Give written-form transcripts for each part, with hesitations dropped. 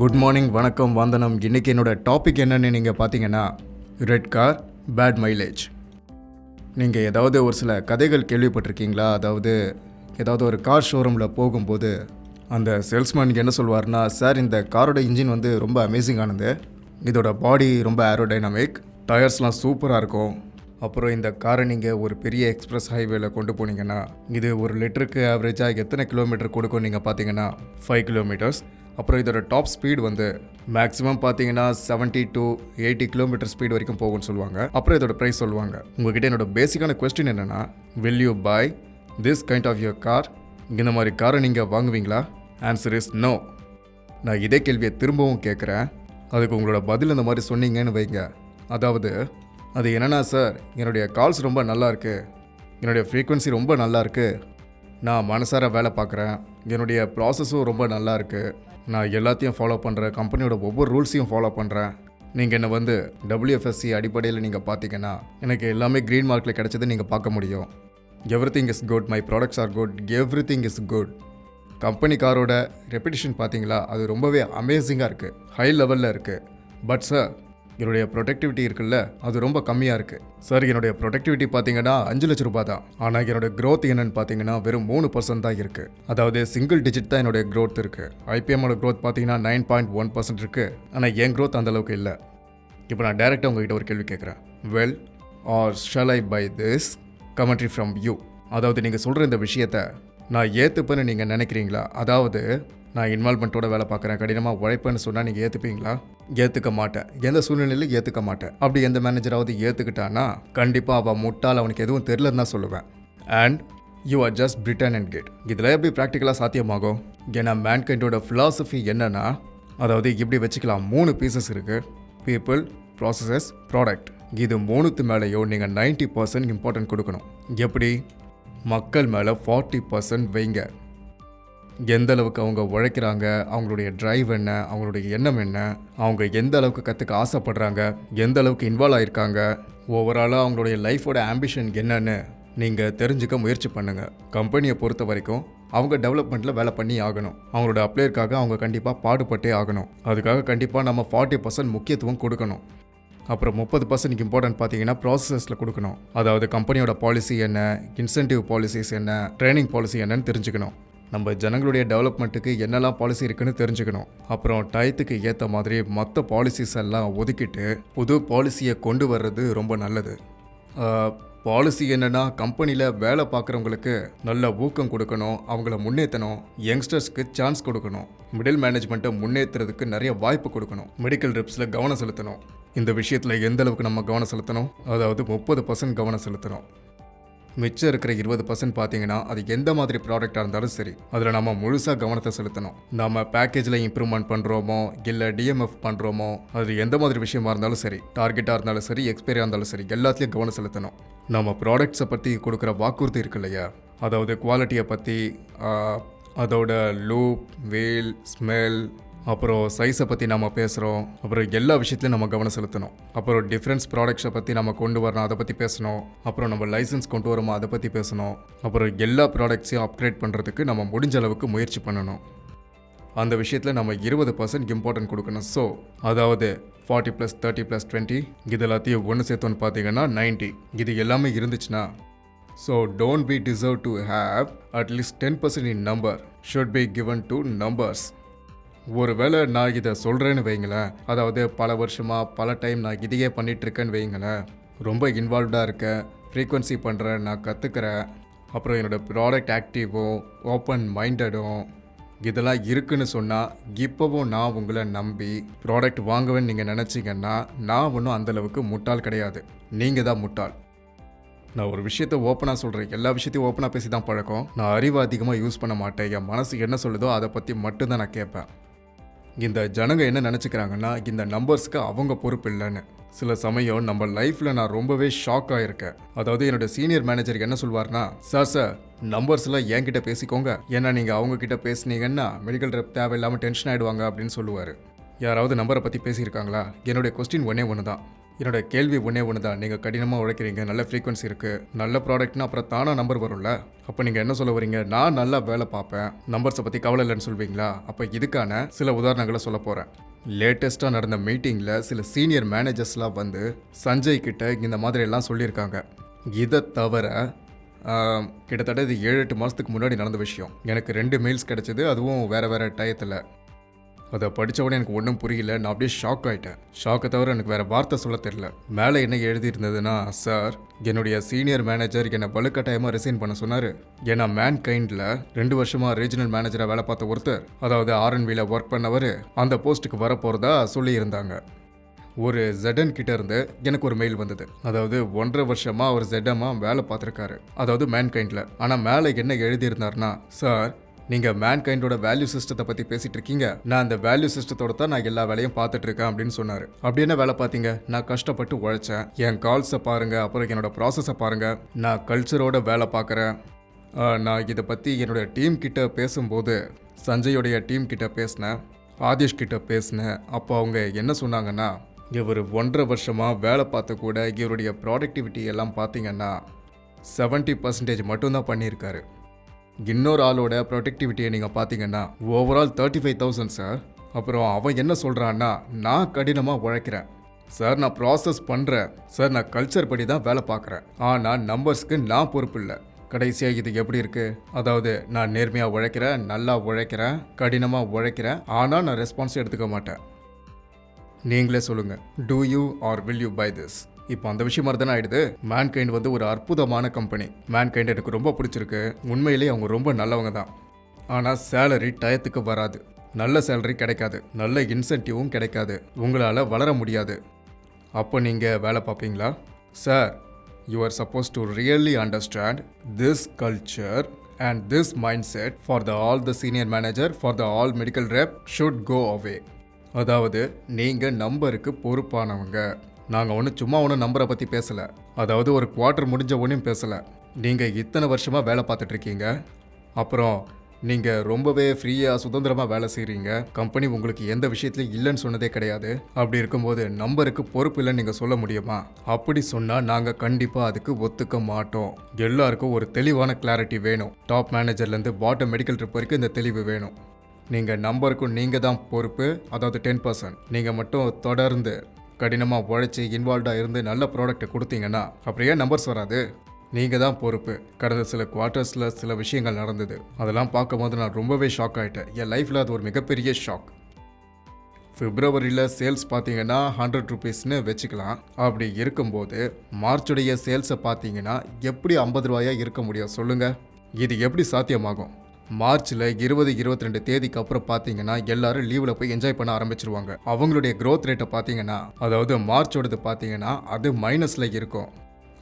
Good morning, வணக்கம், வந்தனம். இன்றைக்கி என்னோடய டாபிக் என்னென்னு நீங்கள் பார்த்தீங்கன்னா, ரெட் கார் பேட் மைலேஜ். நீங்கள் ஏதாவது ஒரு சில கதைகள் கேள்விப்பட்டிருக்கீங்களா? ஏதாவது ஒரு கார் ஷோரூமில் போகும்போது அந்த சேல்ஸ்மேன் என்ன சொல்வார்னா, சார் இந்த காரோட இன்ஜின் ரொம்ப அமேசிங்கானது, இதோட பாடி ரொம்ப ஏரோடைனமிக், டயர்ஸ்லாம் சூப்பராக இருக்கும். அப்புறம் இந்த காரை நீங்கள் ஒரு பெரிய எக்ஸ்பிரஸ் ஹைவேல கொண்டு போனீங்கன்னா இது ஒரு லிட்டருக்கு ஆவரேஜாக எத்தனை கிலோமீட்டர் கொடுக்கும் நீங்கள் பார்த்தீங்கன்னா 5 கிலோமீட்டர்ஸ். அப்புறம் இதோட டாப் ஸ்பீடு மேக்ஸிமம் பார்த்தீங்கன்னா 70 to 80 கிலோமீட்டர் ஸ்பீடு வரைக்கும் போகும்னு சொல்லுவாங்க. அப்புறம் இதோட ப்ரைஸ் சொல்லுவாங்க. உங்ககிட்ட என்னோட பேசிக்கான கொஸ்டின் என்னென்னா, will you buy this kind of your car? இந்த மாதிரி காரை நீங்கள் வாங்குவீங்களா? Answer is no. நான் இதே கேள்வியை திரும்பவும் கேட்குறேன். அதுக்கு உங்களோட பதில் இந்த மாதிரி சொன்னீங்கன்னு வைங்க. அது என்னென்னா, சார் என்னுடைய கால்ஸ் ரொம்ப நல்லா இருக்குது, என்னுடைய ஃப்ரீக்வன்சி ரொம்ப நல்லா இருக்குது, நான் மனசார வேலை பார்க்குறேன், என்னுடைய ப்ராசஸும் ரொம்ப நல்லா இருக்குது, நான் எல்லாத்தையும் ஃபாலோ பண்ணுறேன், கம்பெனியோட ஒவ்வொரு ரூல்ஸையும் ஃபாலோ பண்ணுறேன், நீங்கள் என்னை WFSC அடிப்படையில் நீங்கள் பார்த்தீங்கன்னா எனக்கு எல்லாமே க்ரீன் மார்க்கில் கிடைச்சதை நீங்கள் பார்க்க முடியும். Everything is good, my products are good, everything is good. Company காரோட ரெப்புடேஷன் பார்த்தீங்களா, அது ரொம்பவே அமேசிங்காக இருக்குது, ஹை லெவலில் இருக்குது. பட் சார் என்னுடைய ப்ரொடக்டிவிட்டி இருக்குல்ல, அது ரொம்ப கம்மியாக இருக்குது. சார் என்னுடைய ப்ரொடக்டிவிட்டி பார்த்தீங்கன்னா 5 லட்ச ரூபா தான். ஆனால் என்னோடய க்ரோத் என்னென்னு பார்த்தீங்கன்னா வெறும் 3% தான் இருக்குது. சிங்கிள் டிஜிட் தான் என்னுடைய க்ரோத் இருக்குது. ஐபிஎம்மோட க்ரோத் பார்த்தீங்கன்னா 9.1% இருக்குது. ஆனால் என் க்ரோத் அந்தளவுக்கு இல்லை. இப்போ நான் டைரெக்டாக உங்ககிட்ட ஒரு கேள்வி கேட்குறேன். Well or shall I buy this commentary from you? நீங்கள் சொல்கிற இந்த விஷயத்தை நான் ஏற்றுப்பேன்னு நீங்கள் நினைக்கிறீங்களா? நான் இன்வால்மெண்ட்டோட வேலை பார்க்குறேன், கடினமாக உழைப்பேன்னு சொன்னால் நீங்கள் ஏற்றுப்பீங்களா? ஏற்றுக்க மாட்டேன். எந்த சூழ்நிலையிலும் ஏற்றுக்க மாட்டேன். அப்படி எந்த மேனேஜராவது ஏற்றுக்கிட்டான்னா கண்டிப்பாக அவள் முட்டால், அவனுக்கு எதுவும் தெரிலன்னு தான் சொல்லுவேன். And you are just Britain and Kate. இதில் எப்படி ப்ராக்டிக்கலாக சாத்தியமாகும்? ஏன்னா மேன்கைண்டோட ஃபிலாசபி என்னென்னா, இப்படி வச்சுக்கலாம், 3 பீசஸ் இருக்குது: பீப்புள், ப்ராசஸஸ், ப்ராடக்ட். இது 3த்து மேலேயும் நீங்கள் 90% இம்பார்ட்டன்ட் கொடுக்கணும். எப்படி? மக்கள் மேலே 40% வைங்க. எந்த அளவுக்கு அவங்க உழைக்கிறாங்க, அவங்களுடைய டிரைவ் என்ன, அவங்களுடைய எண்ணம் என்ன, அவங்க எந்த அளவுக்கு கற்றுக்க ஆசைப்படுறாங்க, எந்த அளவுக்கு இன்வால்வ் ஆகியிருக்காங்க, ஓவராலாக அவங்களுடைய லைஃபோட ஆம்பிஷன் என்னன்னு நீங்கள் தெரிஞ்சுக்க முயற்சி பண்ணுங்கள். கம்பெனியை பொறுத்த வரைக்கும் அவங்க டெவலப்மெண்ட்டில் வேலை பண்ணி ஆகணும். அவங்களோட அப்ளையருக்காக அவங்க கண்டிப்பாக பாடுபட்டே ஆகணும். அதுக்காக கண்டிப்பாக நம்ம 40% முக்கியத்துவம் கொடுக்கணும். அப்புறம் 30% இம்பார்ட்டன்ட் பார்த்தீங்கன்னா ப்ராசஸில் கொடுக்கணும். கம்பெனியோட பாலிசி என்ன, இன்சென்டிவ் பாலிசிஸ் என்ன, ட்ரைனிங் பாலிசி என்னன்னு தெரிஞ்சுக்கணும். நம்ம ஜனங்களுடைய டெவலப்மெண்ட்டுக்கு என்னெல்லாம் பாலிசி இருக்குன்னு தெரிஞ்சுக்கணும். அப்புறம் டயத்துக்கு ஏற்ற மாதிரி மற்ற பாலிசிஸ் எல்லாம் ஒதுக்கிட்டு புது பாலிசியை கொண்டு வர்றது ரொம்ப நல்லது. பாலிசி என்னென்னா, கம்பெனியில் வேலை பார்க்குறவங்களுக்கு நல்ல ஊக்கம் கொடுக்கணும், அவங்கள முன்னேற்றணும், யங்ஸ்டர்ஸ்க்கு சான்ஸ் கொடுக்கணும், மிடில் மேனேஜ்மெண்ட்டை முன்னேற்றுறதுக்கு நிறைய வாய்ப்பு கொடுக்கணும், மெடிக்கல் ரிப்ஸில் கவனம் செலுத்தணும். இந்த விஷயத்தில் எந்த அளவுக்கு நம்ம கவனம் செலுத்தணும்? 30% கவனம் செலுத்தணும். மிச்சம் இருக்கிற 20% பார்த்தீங்கன்னா அது எந்த மாதிரி ப்ராடக்டாக இருந்தாலும் சரி, அதில் நம்ம முழுசாக கவனத்தை செலுத்தணும். நம்ம பேக்கேஜில் இம்ப்ரூவ்மெண்ட் பண்ணுறோமோ இல்லை DMF பண்ணுறோமோ, அது எந்த மாதிரி விஷயமா இருந்தாலும் சரி, டார்கெட்டாக இருந்தாலும் சரி, எக்ஸ்பைரியாக இருந்தாலும் சரி, எல்லாத்துலேயும் கவனம் செலுத்தணும். நம்ம ப்ராடக்ட்ஸை பற்றி கொடுக்குற வாக்குறுதி இருக்கு இல்லையா, குவாலிட்டியை பற்றி, அதோட லூப், வீல், ஸ்மெல், அப்புறம் சைஸை பற்றி நம்ம பேசுகிறோம். அப்புறம் எல்லா விஷயத்துலையும் நம்ம கவனம் செலுத்தணும். அப்புறம் டிஃப்ரென்ஸ் ப்ராடக்ட்ஸை பற்றி நம்ம கொண்டு வரணும், அதை பற்றி பேசணும். அப்புறம் நம்ம லைசன்ஸ் கொண்டு வரோமோ அதை பற்றி பேசணும். அப்புறம் எல்லா ப்ராடக்ட்ஸையும் அப்கிரேட் பண்ணுறதுக்கு நம்ம முடிஞ்ச அளவுக்கு முயற்சி பண்ணணும். அந்த விஷயத்தில் நம்ம 20% இம்பார்ட்டன்ட் கொடுக்கணும். ஸோ 40 + 30 + 20 இது எல்லாத்தையும் ஒன்று சேர்த்தோன்னு பார்த்தீங்கன்னா 90. இது எல்லாமே இருந்துச்சுன்னா, so don't be deserve to have at least 10% in number should be given to numbers. ஒருவேளை நான் இதை சொல்கிறேன்னு வைங்களேன், பல வருஷமாக பல டைம் நான் இதையே பண்ணிகிட்ருக்கேன்னு வைங்களேன், ரொம்ப இன்வால்வ்டாக இருக்கேன், ஃப்ரீக்வன்சி பண்ணுறேன், நான் கற்றுக்கிறேன், அப்புறம் என்னோடய ப்ராடக்ட் ஆக்டிவும் ஓப்பன் மைண்டடும் இதெல்லாம் இருக்குன்னு சொன்னால், இப்போவும் நான் உங்களை நம்பி ப்ராடக்ட் வாங்குவேன்னு நீங்கள் நினச்சிங்கன்னா, நான் ஒன்றும் அந்தளவுக்கு முட்டாள் கிடையாது, நீங்கள் தான் முட்டாள். நான் ஒரு விஷயத்தை ஓப்பனாக சொல்கிறேன், எல்லா விஷயத்தையும் ஓப்பனாக பேசி தான் பழக்கம். நான் அறிவு அதிகமாக யூஸ் பண்ண மாட்டேன். என் மனசு என்ன சொல்லுதோ அதை பற்றி மட்டும்தான் நான் கேட்பேன். இந்த ஜனங்க என்ன நினச்சிக்கிறாங்கன்னா, இந்த நம்பர்ஸ்க்கு அவங்க பொறுப்பு இல்லைன்னு. சில சமயம் நம்ம லைஃப்பில் நான் ரொம்பவே ஷாக் ஆகிருக்கேன். என்னோட சீனியர் மேனேஜருக்கு என்ன சொல்வார்னா, சார் நம்பர்ஸ்லாம் என்கிட்ட பேசிக்கோங்க, ஏன்னா நீங்கள் அவங்கக்கிட்ட பேசுனீங்கன்னா மெடிக்கல் ரெப் தேவையில்லாமல் டென்ஷன் ஆகிடுவாங்க அப்படின்னு சொல்லுவார். யாராவது நம்பரை பற்றி பேசியிருக்காங்களா? என்னுடைய கொஸ்டின் ஒன்று தான், என்னோட கேள்வி ஒன்றே ஒன்று தான். நீங்கள் கடினமாக உழைக்கிறீங்க, நல்ல ஃப்ரீக்வன்சி இருக்குது, நல்ல ப்ராடக்ட்னா அப்புறம் தானாக நம்பர் வரும்ல. அப்போ நீங்கள் என்ன சொல்ல வரீங்க? நான் நல்லா வேலை பார்ப்பேன், நம்பர்ஸை பற்றி கவலை இல்லைன்னு சொல்வீங்களா? அப்போ இதுக்கான சில உதாரணங்களை சொல்ல போகிறேன். லேட்டஸ்ட்டாக நடந்த மீட்டிங்கில் சில சீனியர் மேனேஜர்ஸ்லாம் வந்து சஞ்சய் கிட்ட இந்த மாதிரி எல்லாம் சொல்லியிருக்காங்க. இதை தவிர கிட்டத்தட்ட இது 7-8 மாதத்துக்கு முன்னாடி நடந்த விஷயம். எனக்கு 2 மெயில்ஸ் கிடச்சிது, அதுவும் வேறு டயத்தில். அதை படித்த உடனே எனக்கு ஒன்றும் புரியல. நான் அப்படியே ஷாக் ஆகிட்டேன். ஷாக்கை தவிர எனக்கு வேறு வார்த்தை சொல்ல தெரியல. மேலே என்ன எழுதியிருந்ததுன்னா, சார், என்னுடைய சீனியர் மேனேஜர் என்னை வலுக்கட்டாயமாக ரிசைன் பண்ண சொன்னார். ஏன்னா மேன்கைண்டில் 2 வருஷமாக ரீஜனல் மேனேஜராக வேலை பார்த்த ஒருத்தர், அதாவது ஆர்என்பியில் ஒர்க் பண்ணவர், அந்த போஸ்ட்டுக்கு வரப்போகிறதா சொல்லியிருந்தாங்க. ஒரு ஜெடன் கிட்ட இருந்து எனக்கு ஒரு மெயில் வந்தது. அதாவது 1.5 வருஷமாக அவர் ஜெடமாக வேலை பார்த்துருக்காரு, அதாவது மேன்கைண்டில். ஆனால் மேலே என்ன எழுதியிருந்தாருன்னா, சார், நீங்கள் மேன்கைண்டோட வேல்யூ சிஸ்டத்தை பற்றி பேசிகிட்டு இருக்கீங்க, நான் அந்த வேல்யூ சிஸ்டத்தோட தான் நான் எல்லா வேலையும் பார்த்துட்டு இருக்கேன் அப்படின்னு சொன்னார். அப்படி என்ன வேலை பார்த்தீங்க? நான் கஷ்டப்பட்டு உழைச்சேன், என் கால்ஸை பாருங்கள், அப்புறம் என்னோட ப்ராசஸை பாருங்கள், நான் கல்ச்சரோட வேலை பார்க்குறேன். நான் இதை பற்றி என்னோட டீம் கிட்ட பேசும்போது, சஞ்சயோடைய டீம் கிட்ட பேசினேன், ஆதிஷ் கிட்ட பேசினேன். அப்போ அவங்க என்ன சொன்னாங்கன்னா, இவர் 1.5 வருஷமாக வேலை பார்த்த கூட இவருடைய ப்ராடக்டிவிட்டி எல்லாம் பார்த்தீங்கன்னா 70% மட்டும்தான் பண்ணியிருக்காரு. இன்னொரு ஆளோட ப்ரொடக்டிவிட்டியை நீங்கள் பார்த்தீங்கன்னா ஓவரால் 35,000 சார். அப்புறம் அவன் என்ன சொல்கிறான்னா, நான் கடினமாக உழைக்கிறேன் சார், நான் ப்ராசஸ் பண்ணுறேன் சார், நான் கல்ச்சர் படி தான் வேலை பார்க்குறேன், ஆனால் நம்பர்ஸ்க்கு நான் பொறுப்பு இல்லை. கடைசியாக இது எப்படி இருக்குது? அதாவது நான் நேர்மையாக உழைக்கிறேன், நல்லா உழைக்கிறேன், கடினமாக உழைக்கிறேன், ஆனால் நான் ரெஸ்பான்ஸ் எடுத்துக்க மாட்டேன். நீங்களே சொல்லுங்கள், do you are will you buy this? இப்போ அந்த விஷயம் மாதிரி தானே ஆயிடுது. மேன்கைண்ட் வந்து ஒரு அற்புதமான கம்பெனி. மேன்கைண்ட் எனக்கு ரொம்ப பிடிச்சிருக்கு. உண்மையிலேயே அவங்க ரொம்ப நல்லவங்க தான். ஆனால் சேலரி டயத்துக்கு வராது, நல்ல சேலரி கிடைக்காது, நல்ல இன்சென்டிவும் கிடைக்காது, உங்களால் வளர முடியாது. அப்போ நீங்கள் வேலை பார்ப்பீங்களா? Sir, you are supposed to really understand this culture and this mind set for the all the senior manager, for the all medical rep should go away. அதாவது நீங்கள் நம்பருக்கு பொறுப்பானவங்க. நாங்கள் சும்மா நம்பரை பற்றி பேசலை, அதாவது ஒரு குவார்ட்டர் முடிஞ்ச ஒன்றும் பேசலை. நீங்கள் இத்தனை வருஷமாக வேலை பார்த்துட்ருக்கீங்க, அப்புறம் நீங்கள் ரொம்பவே ஃப்ரீயாக சுதந்திரமாக வேலை செய்கிறீங்க, கம்பெனி உங்களுக்கு எந்த விஷயத்துலையும் இல்லைன்னு சொன்னதே கிடையாது. அப்படி இருக்கும்போது நம்பருக்கு பொறுப்பு இல்லைன்னு நீங்கள் சொல்ல முடியுமா? அப்படி சொன்னால் நாங்கள் கண்டிப்பாக அதுக்கு ஒத்துக்க மாட்டோம். எல்லாருக்கும் ஒரு தெளிவான கிளாரிட்டி வேணும். டாப் மேனேஜர்லேருந்து பாட்டம் மெடிக்கல் ட்ரிப் வரைக்கும் இந்த தெளிவு வேணும். நீங்கள் நம்பருக்கும் நீங்கள் தான் பொறுப்பு, அதாவது 10%. நீங்கள் மட்டும் தொடர்ந்து கடினமாக உழைச்சி இன்வால்வ்டாக இருந்து நல்ல ப்ராடக்ட்டை கொடுத்தீங்கன்னா அப்படியே நம்பர்ஸ் வராது. நீங்கள் தான் பொறுப்பு. கடந்த சில குவார்ட்டர்ஸில் சில விஷயங்கள் நடந்தது, அதெல்லாம் பார்க்கும்போது நான் ரொம்பவே ஷாக் ஆகிட்டேன். என் லைஃப்பில் அது ஒரு மிகப்பெரிய ஷாக். பிப்ரவரியில் சேல்ஸ் பார்த்தீங்கன்னா 100 ரூபீஸ்னு வச்சுக்கலாம். அப்படி இருக்கும்போது மார்ச்சுடைய சேல்ஸை பார்த்தீங்கன்னா எப்படி 50 ரூபாயாக இருக்க முடியும் சொல்லுங்கள்? இது எப்படி சாத்தியமாகும்? மார்ச்சில் 20-22 தேதிக்கு அப்புறம் பார்த்தீங்கன்னா எல்லாரும் லீவில் போய் என்ஜாய் பண்ண ஆரம்பிச்சிருவாங்க. அவங்களுடைய க்ரோத் ரேட்டை பார்த்தீங்கன்னா, அதாவது மார்ச்சோடது பார்த்தீங்கன்னா அது மைனஸில் இருக்கும்.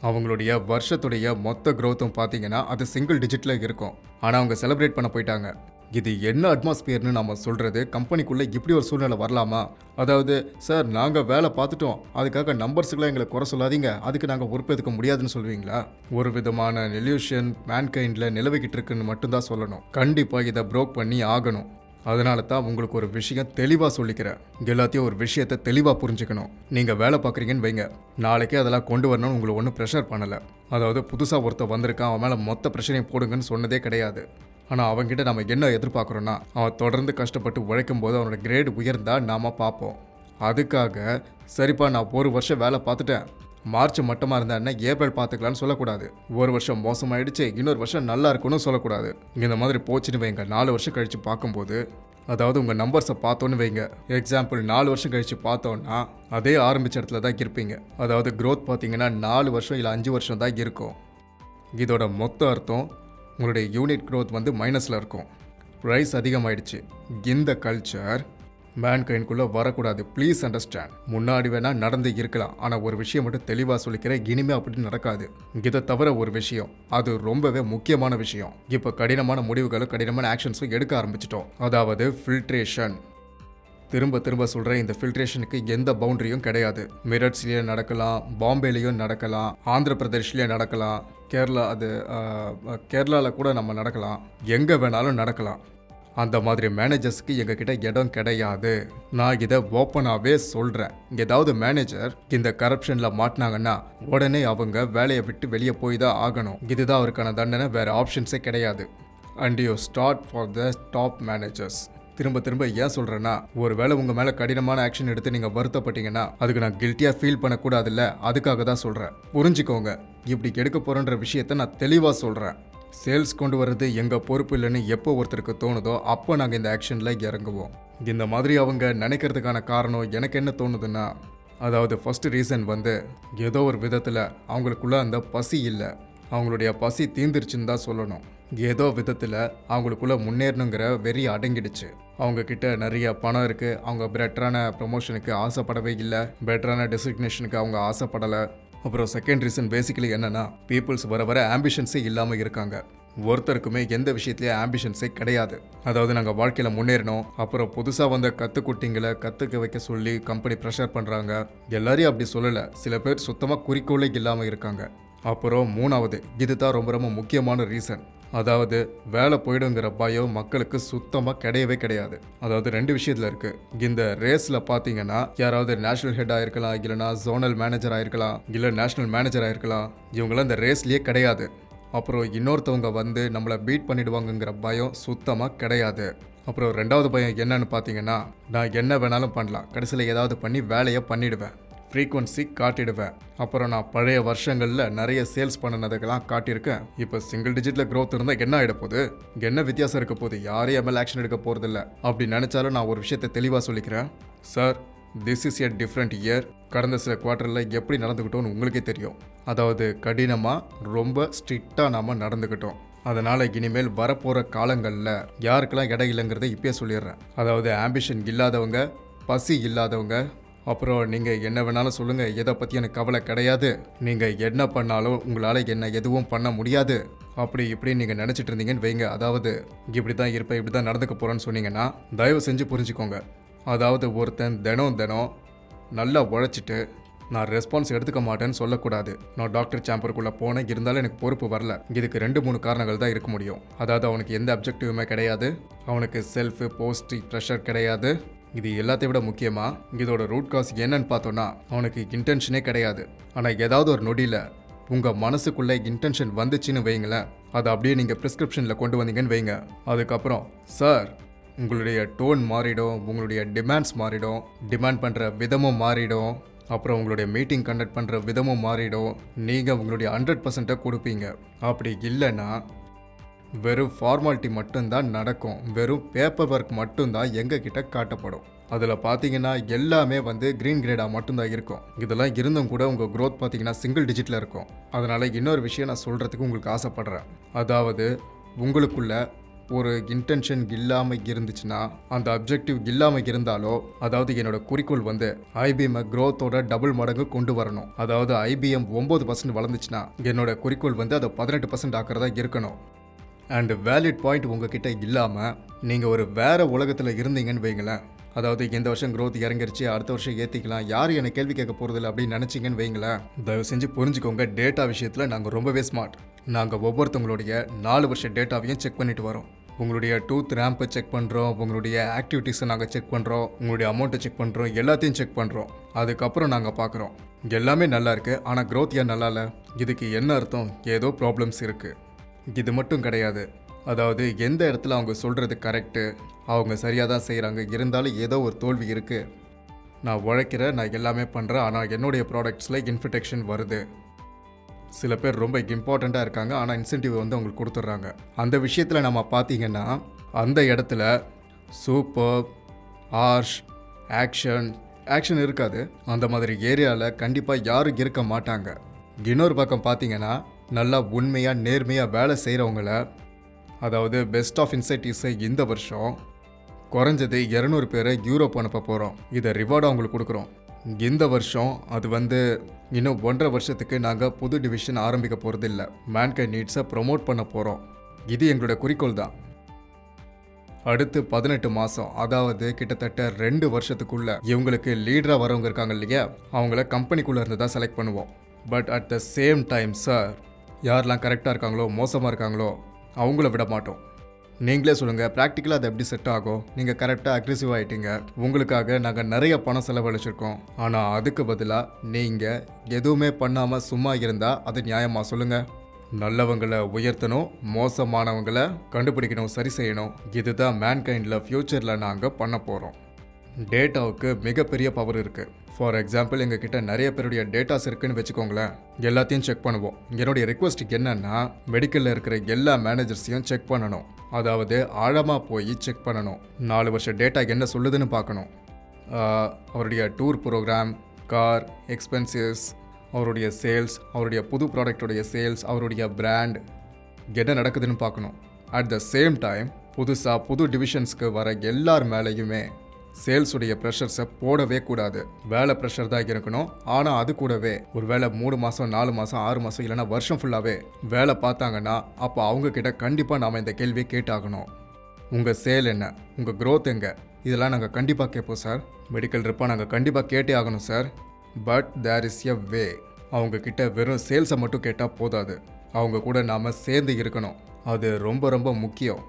அவங்களுடைய வருஷத்துடைய மொத்த க்ரோத்தும் பார்த்தீங்கன்னா அது சிங்கிள் டிஜிட்டில் இருக்கும். ஆனால் அவங்க செலிப்ரேட் பண்ண போயிட்டாங்க. இது என்ன அட்மாஸ்பியர்னு நம்ம சொல்கிறது? கம்பெனிக்குள்ளே இப்படி ஒரு சூழ்நிலை வரலாமா? அதாவது, சார், நாங்கள் வேலை பார்த்துட்டோம், அதுக்காக நம்பர்ஸுக்கெல்லாம் எங்களை குறை சொல்லாதீங்க, அதுக்கு நாங்கள் பொறுப்பேற்றுக்க முடியாதுன்னு சொல்வீங்களா? ஒரு விதமான நெல்யூஷன் மேன்கைண்டில் நிலவிக்கிட்டு இருக்குன்னு மட்டும்தான் சொல்லணும். கண்டிப்பாக இதை ப்ரோக் பண்ணி ஆகணும். அதனால தான் உங்களுக்கு ஒரு விஷயம் தெளிவாக சொல்லிக்கிறேன். எல்லாத்தையும் ஒரு விஷயத்தை தெளிவாக புரிஞ்சுக்கணும். நீங்கள் வேலை பார்க்குறீங்கன்னு வைங்க, நாளைக்கே அதெல்லாம் கொண்டு வரணும்னு உங்களை ஒன்றும் ப்ரெஷர் பண்ணலை. அதாவது புதுசாக ஒருத்தர் வந்திருக்கான், அவன் மேலே மொத்த ப்ரெஷரையும் போடுங்கன்னு சொன்னதே கிடையாது. ஆனால் அவங்ககிட்ட நம்ம என்ன எதிர்பார்க்குறோன்னா, அவன் தொடர்ந்து கஷ்டப்பட்டு உழைக்கும் போது அவனோட கிரேடு உயர்ந்தா நாம் பார்ப்போம். அதுக்காக சரிப்பா நான் 1 வருஷம் வேலை பார்த்துட்டேன், மார்ச் மட்டமாக இருந்தா என்ன, ஏப்ரல் பார்த்துக்கலான்னு சொல்லக்கூடாது. 1 வருஷம் மோசமாயிடுச்சு, இன்னொரு வருஷம் நல்லா இருக்குன்னு சொல்லக்கூடாது. இந்த மாதிரி போச்சுன்னு வைங்க, 4 வருஷம் கழித்து பார்க்கும்போது, அதாவது உங்கள் நம்பர்ஸை பார்த்தோன்னு வைங்க, எக்ஸாம்பிள் 4 வருஷம் கழித்து பார்த்தோன்னா அதே ஆரம்பித்த இடத்துல தான் இருப்பீங்க. அதாவது க்ரோத் பார்த்தீங்கன்னா 4 வருஷம் இல்லை 5 வருஷம் தான் இருக்கும். இதோட மொத்த அர்த்தம், உங்களுடைய யூனிட் க்ரோத் வந்து மைனஸில் இருக்கும், ப்ரைஸ் அதிகமாகிடுச்சு. இந்த கல்ச்சர் மேன்கைண்ட்குள்ளே வரக்கூடாது. Please understand. முன்னாடி வேணால் நடந்து இருக்கலாம், ஆனால் ஒரு விஷயம் மட்டும் தெளிவாக சொல்லிக்கிறேன், இனிமேல் அப்படி நடக்காது. இதை தவிர ஒரு விஷயம், அது ரொம்பவே முக்கியமான விஷயம். இப்போ கடினமான முடிவுகளும் கடினமான ஆக்ஷன்ஸும் எடுக்க ஆரம்பிச்சிட்டோம். அதாவது ஃபில்ட்ரேஷன். திரும்ப சொல்கிறேன், இந்த ஃபில்ட்ரேஷனுக்கு எந்த பவுண்டரியும் கிடையாது. மிரட்ஸ்லேயும் நடக்கலாம், பாம்பேலேயும் நடக்கலாம், ஆந்திர பிரதேஷ்லேயும் நடக்கலாம், கேரளாவில் கூட நம்ம நடக்கலாம், எங்கே வேணாலும் நடக்கலாம். அந்த மாதிரி மேனேஜர்ஸ்க்கு எங்ககிட்ட இடம் கிடையாது. நான் இதை ஓப்பனாகவே சொல்கிறேன். ஏதாவது மேனேஜர் இந்த கரப்ஷனில் மாட்டினாங்கன்னா உடனே அவங்க வேலையை விட்டு வெளியே போய் தான் ஆகணும். இதுதான் அவருக்கான தண்டனை, வேறு ஆப்ஷன்ஸே கிடையாது. And you start for the top managers. திரும்ப திரும்ப ஏன் சொல்கிறேன்னா, ஒரு வேளை உங்கள் மேலே கடினமான ஆக்ஷன் எடுத்து நீங்கள் வருத்தப்பட்டீங்கன்னா அதுக்கு நான் கில்ட்டியாக ஃபீல் பண்ணக்கூடாதுல்ல, அதுக்காக தான் சொல்கிறேன். புரிஞ்சுக்கோங்க, இப்படி எடுக்க போகிறேன்ற விஷயத்த நான் தெளிவாக சொல்கிறேன். சேல்ஸ் கொண்டு வர்றது எங்கள் பொறுப்பு இல்லைன்னு எப்போ ஒருத்தருக்கு தோணுதோ அப்போ நாங்கள் இந்த ஆக்ஷனில் இறங்குவோம். இந்த மாதிரி அவங்க நினைக்கிறதுக்கான காரணம் எனக்கு என்ன தோணுதுன்னா, அதாவது ஃபஸ்ட்டு ரீசன் வந்து ஏதோ ஒரு விதத்தில் அவங்களுக்குள்ள அந்த பசி இல்லை, அவங்களுடைய பசி தீந்துருச்சுன்னு தான் சொல்லணும். ஏதோ விதத்தில் அவங்களுக்குள்ள முன்னேறணுங்கிற வெறி அடங்கிடுச்சு. அவங்க கிட்ட நிறைய பணம் இருக்குது, அவங்க பெட்டரான ப்ரமோஷனுக்கு ஆசைப்படவே இல்லை, பெட்டரான டெசிக்னேஷனுக்கு அவங்க ஆசைப்படலை. அப்புறம் செகண்ட் ரீசன் பேசிக்கலி என்னன்னா, பீப்புள்ஸ் வர வர ஆம்பிஷன்ஸே இல்லாமல் இருக்காங்க. ஒருத்தருக்குமே எந்த விஷயத்துலேயே ஆம்பிஷன்ஸே கிடையாது. அதாவது நாங்கள் வாழ்க்கையில் முன்னேறணும், அப்புறம் புதுசாக வந்த கற்றுக்குட்டிங்களை கற்றுக்க வைக்க சொல்லி கம்பெனி ப்ரெஷர் பண்ணுறாங்க. எல்லாரையும் அப்படி சொல்லலை, சில பேர் சுத்தமாக குறிக்கோளே இல்லாமல் இருக்காங்க. அப்புறம் மூணாவது, இதுதான் ரொம்ப ரொம்ப முக்கியமான ரீசன், அதாவது வேலை போயிடுங்கிற பயம் மக்களுக்கு சுத்தமாக கிடையவே கிடையாது. அதாவது ரெண்டு விஷயத்தில் இருக்குது. இந்த ரேஸில் பார்த்தீங்கன்னா யாராவது நேஷனல் ஹெட் ஆகிருக்கலாம், இல்லைனா ஜோனல் மேனேஜர் ஆகிருக்கலாம், இல்லை நேஷனல் மேனேஜர் ஆகிருக்கலாம். இவங்களாம் இந்த ரேஸ்லேயே கிடையாது. அப்புறம் இன்னொருத்தவங்க வந்து நம்மளை பீட் பண்ணிடுவாங்கங்கிற பயம் சுத்தமாக கிடையாது. அப்புறம் ரெண்டாவது பயம் என்னன்னு பார்த்தீங்கன்னா, நான் என்ன வேணாலும் பண்ணலாம், கடைசியில் ஏதாவது பண்ணி வேலையை பண்ணிடுவேன், ஃப்ரீக்வன்சி காட்டிடுவேன். அப்புறம் நான் பழைய வருஷங்களில் நிறைய சேல்ஸ் பண்ணினதுக்கெல்லாம் காட்டியிருக்கேன். இப்போ சிங்கிள் டிஜிட்டில் க்ரோத் இருந்தால் என்ன ஆகிட போகுது, என்ன வித்தியாசம் இருக்க போகுது, யாரையும் எம்எல் ஆக்ஷன் எடுக்க போகிறதில்ல. அப்படி நினச்சாலும் நான் ஒரு விஷயத்தை தெளிவாக சொல்லிக்கிறேன் sir, this is a different year. கடந்த சில குவார்ட்டரில் எப்படி நடந்துக்கிட்டோன்னு உங்களுக்கே தெரியும். அதாவது கடினமாக ரொம்ப ஸ்ட்ரிக்டாக நாம் நடந்துக்கிட்டோம். அதனால் இனிமேல் வரப்போகிற காலங்களில் யாருக்கெல்லாம் இடம் இல்லைங்கிறத இப்பயே சொல்லிடுறேன். அதாவது ஆம்பிஷன் இல்லாதவங்க, பசி இல்லாதவங்க, அப்புறம் நீங்கள் என்ன வேணாலும் சொல்லுங்கள், எதை பற்றி எனக்கு கவலை கிடையாது, நீங்கள் என்ன பண்ணாலும் உங்களால் என்ன எதுவும் பண்ண முடியாது, அப்படி இப்படி நீங்கள் நினச்சிட்டு இருந்தீங்கன்னு வைங்க, அதாவது இப்படி தான் இருப்பேன், இப்படி தான் நடந்துக்க போகிறேன்னு சொன்னீங்கன்னா தயவு செஞ்சு புரிஞ்சுக்கோங்க. அதாவது ஒருத்தன் தினம் நல்லா உழைச்சிட்டு நான் ரெஸ்பான்ஸ் எடுத்துக்க மாட்டேன்னு சொல்லக்கூடாது. நான் டாக்டர் சேம்பருக்குள்ளே போனேன், இருந்தாலும் எனக்கு பொறுப்பு வரல. இதுக்கு 2-3 காரணங்கள் தான் இருக்க முடியும். அதாவது அவனுக்கு எந்த அப்ஜெக்டிவுமே கிடையாது, அவனுக்கு செல்ஃபு போஸ்ட் ப்ரெஷர் கிடையாது. இது எல்லாத்தையும் விட முக்கியமாக இதோட ரூட் காஸ் என்னன்னு பார்த்தோன்னா, அவனுக்கு இன்டென்ஷனே கிடையாது. ஆனால் ஏதாவது ஒரு நொடியில் உங்கள் மனசுக்குள்ளே இன்டென்ஷன் வந்துச்சுன்னு வைங்களேன், அதை அப்படியே நீங்கள் ப்ரிஸ்கிரிப்ஷனில் கொண்டு வந்தீங்கன்னு வைங்க, அதுக்கப்புறம் சார் உங்களுடைய டோன் மாறிடும், உங்களுடைய டிமாண்ட்ஸ் மாறிடும், டிமாண்ட் பண்ணுற விதமும் மாறிடும், அப்புறம் உங்களுடைய மீட்டிங் கண்டக்ட் பண்ணுற விதமும் மாறிடும், நீங்கள் உங்களுடைய 100% கொடுப்பீங்க. அப்படி இல்லைன்னா வெறும் ஃபார்மாலிட்டி மட்டும்தான் நடக்கும், வெறும் பேப்பர் ஒர்க் மட்டும்தான் எங்ககிட்ட காட்டப்படும். அதில் பார்த்தீங்கன்னா எல்லாமே வந்து க்ரீன் கிரேடாக மட்டும்தான் இருக்கும். இதெல்லாம் இருந்தும் கூட உங்கள் க்ரோத் பார்த்தீங்கன்னா சிங்கிள் டிஜிட்டில் இருக்கும். அதனால் இன்னொரு விஷயம் நான் சொல்கிறதுக்கு உங்களுக்கு ஆசைப்பட்றேன். அதாவது உங்களுக்குள்ள ஒரு இன்டென்ஷன் இல்லாமல் இருந்துச்சுன்னா, அந்த அப்ஜெக்டிவ் இல்லாமல் இருந்தாலோ, அதாவது என்னோட குறிக்கோள் வந்து ஐபிஎம் க்ரோத்தோட டபுள் மடங்கு கொண்டு வரணும். அதாவது ஐபிஎம் 9% வளர்ந்துச்சுன்னா என்னோட குறிக்கோள் வந்து அதை 18% ஆக்கிறதா இருக்கணும். அண்ட் வேலிட் பாயிண்ட் உங்ககிட்ட இல்லாமல் நீங்கள் ஒரு வேறு உலகத்தில் இருந்தீங்கன்னு வைங்களேன், அதாவது இந்த வருஷம் க்ரோத் இறங்கிருச்சு, அடுத்த வருஷம் ஏற்றிக்கலாம், யார் என்னை கேள்வி கேட்க போகிறதில்ல அப்படின்னு நினச்சிங்கன்னு வைங்களேன், தயவு செஞ்சு புரிஞ்சுக்கோங்க, டேட்டா விஷயத்தில் நாங்கள் ரொம்பவே ஸ்மார்ட். நாங்கள் ஒவ்வொருத்தவங்களுடைய 4 வருஷ டேட்டாவையும் செக் பண்ணிட்டு வரோம். உங்களுடைய டூத் ரேம்பை செக் பண்ணுறோம், உங்களுடைய ஆக்டிவிட்டீஸை நாங்கள் செக் பண்ணுறோம், உங்களுடைய அமௌண்ட்டை செக் பண்ணுறோம், எல்லாத்தையும் செக் பண்ணுறோம். அதுக்கப்புறம் நாங்கள் பார்க்குறோம் எல்லாமே நல்லா இருக்குது, ஆனால் க்ரோத் ஏன் நல்லா இல்லை, இதுக்கு என்ன அர்த்தம், ஏதோ ப்ராப்ளம்ஸ் இருக்குது. இது மட்டும் கிடையாது, அதாவது எந்த இடத்துல அவங்க சொல்கிறது கரெக்டு, அவங்க சரியாக தான் செய்கிறாங்க, இருந்தாலும் ஏதோ ஒரு தோல்வி இருக்குது. நான் உழைக்கிறேன், நான் எல்லாமே பண்ணுறேன், ஆனால் என்னுடைய ப்ராடக்ட்ஸில் இன்ஃபெக்ஷன் வருது. சில பேர் ரொம்ப இம்பார்ட்டண்ட்டாக இருக்காங்க, ஆனால் இன்சென்டிவ் வந்து அவங்களுக்கு கொடுத்துட்றாங்க. அந்த விஷயத்தில் நம்ம பார்த்தீங்கன்னா அந்த இடத்துல சூப்பர் ஆர்ஷ் ஆக்ஷன் இருக்காது. அந்த மாதிரி ஏரியாவில் கண்டிப்பாக யாரும் இருக்க மாட்டாங்க. இன்னொரு பக்கம் பார்த்தீங்கன்னா நல்லா உண்மையாக நேர்மையாக வேலை செய்கிறவங்கள, அதாவது பெஸ்ட் ஆஃப் இன்சைட்டிஸை இந்த வருஷம் குறைஞ்சது 200 பேரை யூரோப் அனுப்ப போகிறோம். இதை ரிவார்டாக அவங்களுக்கு கொடுக்குறோம். இந்த வருஷம் அது வந்து இன்னும் 1.5 வருஷத்துக்கு நாங்கள் புது டிவிஷன் ஆரம்பிக்க போகிறது இல்லை, மேன்கைண்ட் நீட்ஸை ப்ரொமோட் பண்ண போகிறோம். இது எங்களோட குறிக்கோள் தான். அடுத்து 18 மாதம், அதாவது கிட்டத்தட்ட 2 வருஷத்துக்குள்ள இவங்களுக்கு லீடராக வரவங்க இருக்காங்க இல்லையா, அவங்கள கம்பெனிக்குள்ளே இருந்து தான் செலக்ட் பண்ணுவோம். But at the same time sir, யாரெல்லாம் கரெக்டாக இருக்காங்களோ மோசமாக இருக்காங்களோ அவங்கள விட மாட்டோம். நீங்களே சொல்லுங்கள், ப்ராக்டிக்கலாக அது எப்படி செட் ஆகும்? நீங்கள் கரெக்டாக அக்ரெசிவ் ஆகிட்டீங்க, உங்களுக்காக நாங்கள் நிறைய பணம் செலவழிச்சிருக்கோம். ஆனால் அதுக்கு பதிலாக நீங்கள் எதுவுமே பண்ணாமல் சும்மா இருந்தால் அது நியாயமாக சொல்லுங்கள்? நல்லவங்களை உயர்த்தணும், மோசமானவங்களை கண்டுபிடிக்கணும், சரி செய்யணும். இதுதான் மேன்கைண்டில் ஃப்யூச்சரில் நாங்கள் பண்ண போகிறோம். டேட்டாவுக்கு மிகப்பெரிய பவர் இருக்குது. ஃபார் எக்ஸாம்பிள், எங்ககிட்ட நிறைய பேருடைய டேட்டாஸ் இருக்குன்னு வச்சுக்கோங்களேன். எல்லாத்தையும் செக் பண்ணுவோம். என்னுடைய ரிக்வெஸ்ட் என்னன்னா, மெடிக்கலில் இருக்கிற எல்லா மேனேஜர்ஸையும் செக் பண்ணணும். அதாவது ஆழமாக போய் செக் பண்ணணும். 4 வருஷ டேட்டா என்ன சொல்லுதுன்னு பார்க்கணும். அவருடைய டூர் ப்ரோக்ராம், கார் எக்ஸ்பென்சிவ்ஸ், அவருடைய சேல்ஸ், அவருடைய புது ப்ராடக்டோடைய சேல்ஸ், அவருடைய பிராண்ட் என்ன நடக்குதுன்னு பார்க்கணும். அட் த சேம் டைம் புது டிவிஷன்ஸ்க்கு வர எல்லார் மேலேயுமே சேல்ஸுடைய ப்ரெஷர்ஸை போடவே கூடாது. வேலை ப்ரெஷர் தான் இருக்கணும். ஆனால் அது கூடவே ஒரு வேலை 3 மாதம் 4 மாதம் 6 மாதம் இல்லைனா வருஷம் ஃபுல்லாகவே வேலை பார்த்தாங்கன்னா அப்போ அவங்கக்கிட்ட கண்டிப்பாக நாம் இந்த கேள்வியை கேட்டாகணும். உங்கள் சேல் என்ன, உங்கள் க்ரோத் எங்கே, இதெல்லாம் நாங்கள் கண்டிப்பாக கேட்போம் சார். மெடிக்கல் ரிப்பாக நாங்கள் கண்டிப்பாக கேட்டே ஆகணும் sir. But there is a way. அவங்கக்கிட்ட வெறும் சேல்ஸை மட்டும் கேட்டால் போதாது, அவங்க கூட நாம் சேர்ந்து இருக்கணும். அது ரொம்ப ரொம்ப முக்கியம்.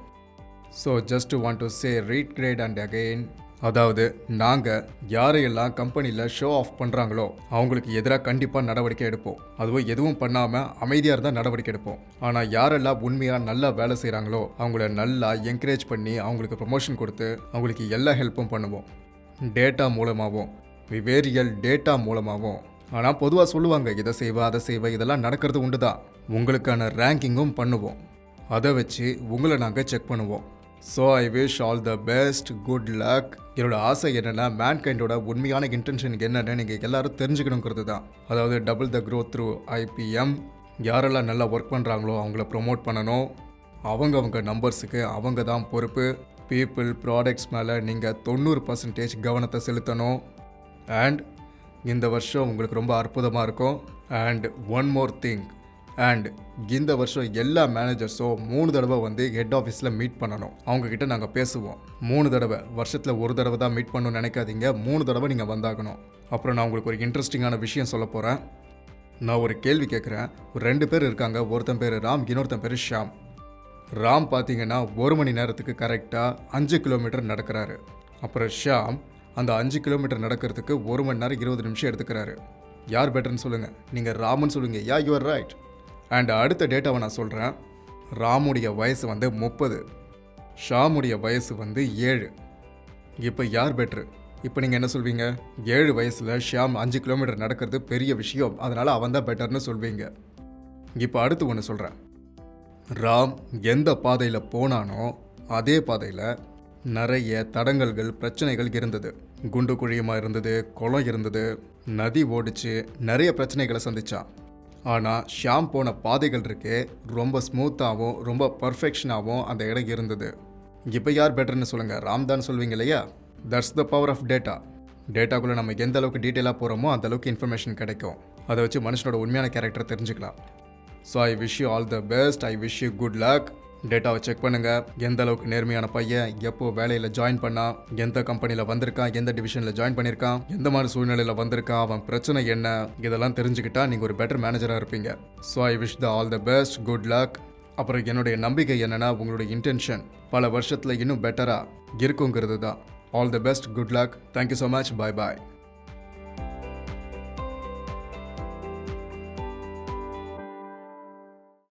So just want to say read great and again, அதாவது நாங்கள் யாரையெல்லாம் கம்பெனியில் ஷோ ஆஃப் பண்ணுறாங்களோ அவங்களுக்கு எதிராக கண்டிப்பாக நடவடிக்கை எடுப்போம். அதுவும் எதுவும் பண்ணாமல் அமைதியாக இருந்தால் நடவடிக்கை எடுப்போம். ஆனால் யாரெல்லாம் உண்மையாக நல்லா வேலை செய்கிறாங்களோ அவங்கள நல்லா என்கரேஜ் பண்ணி அவங்களுக்கு ப்ரமோஷன் கொடுத்து அவங்களுக்கு எல்லா ஹெல்ப்பும் பண்ணுவோம். டேட்டா மூலமாகவும், விவேரியல் டேட்டா மூலமாகவும். ஆனால் பொதுவாக சொல்லுவாங்க, இதை செய்வா அதை செய்வா, இதெல்லாம் நடக்கிறது உண்டு தான். உங்களுக்கான ரேங்கிங்கும் பண்ணுவோம். அதை வச்சு உங்களை நாங்கள் செக் பண்ணுவோம். So I wish all the best, good luck. என்னோட ஆசை என்னென்னா, மேன்கைண்டோட உண்மையான இன்டென்ஷன் என்னென்னு நீங்கள் எல்லோரும் தெரிஞ்சுக்கணுங்கிறது தான். அதாவது double the growth through IPM. யாரெல்லாம் நல்லா ஒர்க் பண்ணுறாங்களோ அவங்கள ப்ரொமோட் பண்ணணும். அவங்க நம்பர்ஸுக்கு அவங்க தான் பொறுப்பு. பீப்புள் ப்ராடக்ட்ஸ் மேலே நீங்கள் 90% கவனத்தை செலுத்தணும். அண்ட் இந்த வருஷம் உங்களுக்கு ரொம்ப அற்புதமாக இருக்கும். And one more thing, and இந்த வருஷம் எல்லா மேனேஜர்ஸும் 3 தடவை வந்து ஹெட் ஆஃபீஸில் மீட் பண்ணணும். அவங்கக்கிட்ட நாங்கள் பேசுவோம். 3 தடவை, வருஷத்தில் 1 தடவை தான் மீட் பண்ணணும்னு நினைக்காதீங்க. 3 தடவை நீங்கள் வந்தாகணும். அப்புறம் நான் உங்களுக்கு ஒரு இன்ட்ரெஸ்டிங்கான விஷயம் சொல்ல போகிறேன். நான் ஒரு கேள்வி கேட்குறேன். ஒரு 2 பேர் இருக்காங்க. ஒருத்தன் பேர் ராம், இன்னொருத்தன் பேர் ஷாம். ராம் பார்த்தீங்கன்னா 1 மணி நேரத்துக்கு கரெக்டாக 5 கிலோமீட்டர் நடக்கிறாரு. அப்புறம் ஷாம் அந்த 5 கிலோமீட்டர் நடக்கிறதுக்கு 1 மணி நேரம் 20 நிமிஷம் எடுத்துக்கிறாரு. யார் பெட்டர்னு சொல்லுங்கள்? நீங்கள் ராமன் சொல்லுங்கள். யா, யூ ஆர் ரைட். அண்ட் அடுத்த டேட்டாவை நான் சொல்கிறேன். ராமுடைய வயசு வந்து 30, ஷாமுடைய வயசு வந்து 7. இப்போ யார் பெட்ரு? இப்போ நீங்கள் என்ன சொல்வீங்க? 7 வயசில் ஷாம் 5 கிலோமீட்டர் நடக்கிறது பெரிய விஷயம், அதனால் அவன் தான் பெட்டர்னு சொல்வீங்க. இப்போ அடுத்து ஒன்று சொல்கிறேன். ராம் எந்த பாதையில் போனானோ அதே பாதையில் நிறைய தடங்கல்கள், பிரச்சனைகள் இருந்தது. குண்டு குழியுமாக இருந்தது, குளம் இருந்தது, நதி ஓடிச்சு, நிறைய பிரச்சனைகளை சந்திச்சான். ஆனால் ஷாம் போன பாதைகள் இருக்கே ரொம்ப ஸ்மூத்தாகவும் ரொம்ப பர்ஃபெக்ஷனாகவும் அந்த இடம் இருந்தது. இப்போ யார் பெட்டர்னு சொல்லுங்கள்? ராம் தான் சொல்வீங்க இல்லையா? That's the power of data. டேட்டாக்குள்ளே நம்ம எந்த அளவுக்கு டீட்டெயிலாக போகிறோமோ அந்த அளவுக்கு இன்ஃபர்மேஷன் கிடைக்கும். அதை வச்சு மனுஷனோட உண்மையான கேரக்டரை தெரிஞ்சுக்கலாம். So I wish you all the best. I wish you good luck. டேட்டாவை செக் பண்ணுங்கள். எந்த அளவுக்கு நேர்மையான பையன், எப்போ வேலையில் ஜாயின் பண்ணால், எந்த கம்பெனியில் வந்திருக்கான், எந்த டிவிஷனில் ஜாயின் பண்ணியிருக்கான், எந்த மாதிரி சூழ்நிலையில் வந்திருக்கான், அவன் பிரச்சனை என்ன, இதெல்லாம் தெரிஞ்சுக்கிட்டா நீங்கள் ஒரு பெட்டர் மேனேஜராக இருப்பீங்க. So I wish the all the best, good luck. அப்புறம் என்னுடைய நம்பிக்கை என்னென்னா, உங்களுடைய இன்டென்ஷன் பல வருஷத்தில் இன்னும் பெட்டராக இருக்குங்கிறது தான். All the best, good luck. Thank you so much. Bye bye.